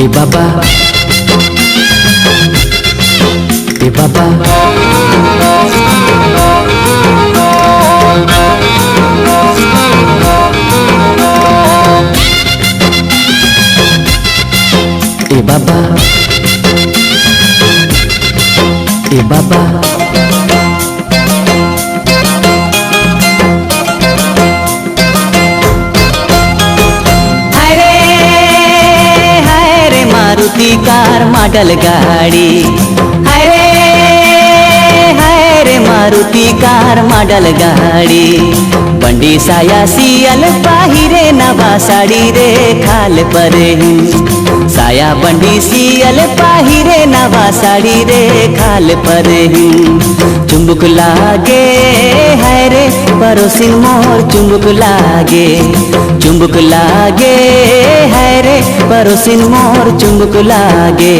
ए बाबा ए बाबा ए बाबा ए बाबा मारुति कार मॉडल गाड़ी हाय रे मारुति कार मॉडल गाड़ी बंडी साया सियल बाहिरे नवा साड़ी रे खाल पर साया बंडी सियल बाहिरे नवा साड़ी रे खाल पर चुंबक लागे हाय रे परोसिन मोर चुंबक लागे हाय रे परोसिन मोर चुंबक लागे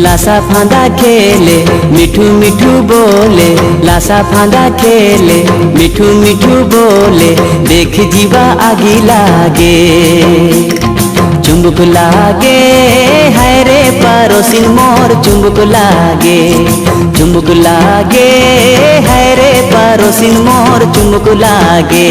लासा फांदा खेले मिठू मिठू बोले लासा फांदा खेले मिठू मिठू बोले देख जीवा आगी लागे चुंबक लागे हाय रे परोसिन मोर चुंबक लागे हाय रे परोसिन मोर चुंबक लागे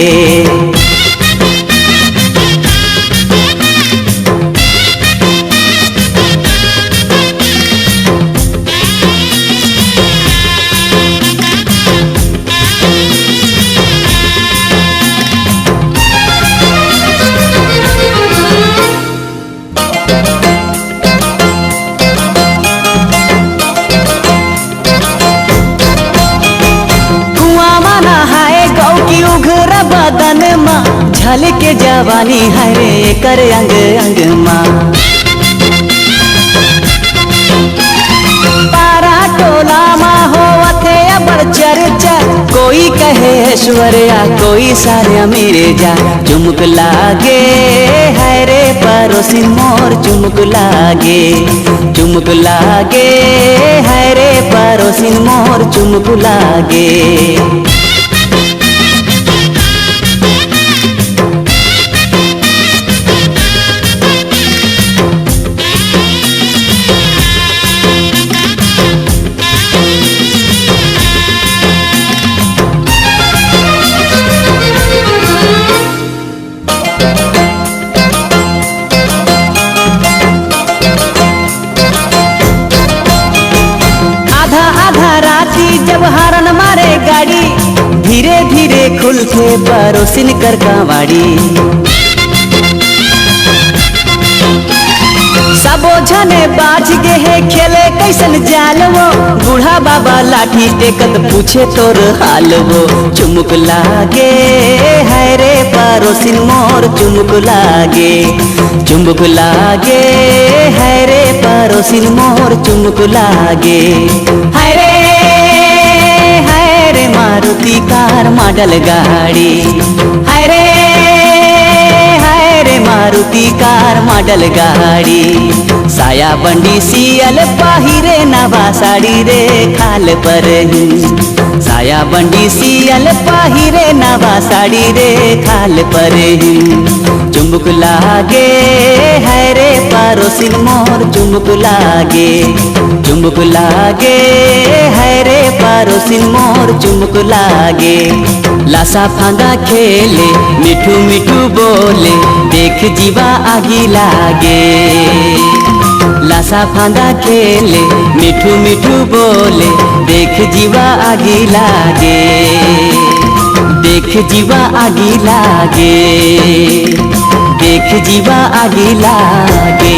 बदन माँ झल के जवानी है रे कर अंग अंग माँ पारा टोला माँ हो अथे बड़ चर्चा कोई कहे ऐश्वर्या कोई सारे मेरे जा चुमक लागे है रे परोसिन मोर चुमक लागे है रे परोसिन मोर चुमक लागे जब हारन मारे गाड़ी धीरे धीरे खुलते परोसिन कर कावाड़ी सबो झने बाज गे है खेले कैसन जाल वो बूढ़ा बाबा लाठी टेकत पूछे तोर हाल वो चुमक लागे हाय रे परोसिन मोर चुमक लागे हाय रे परोसिन मोर चुमक लागे हाय रे मारुति कार मॉडल गाड़ी हाय रे मारुति कार मॉडल गाड़ी साया बंडी सियल बाहिरे नवा साड़ी रे खाल पर साया बंडी सियल बाहिरे नवा साड़ी रे खाल पर चुंबक लागे हाय रे परोसिन मोर चुंबक लागे हाय रे परोसिन मोर चुंबक लागे लासा फांदा खेले मिठू मिठू बोले देख जीवा आगी लागे लासा फांदा खेले मिठू मिठू बोले देख जीवा आगी लागे देख जीवा आगी लागे देख जीवा आगी लागे।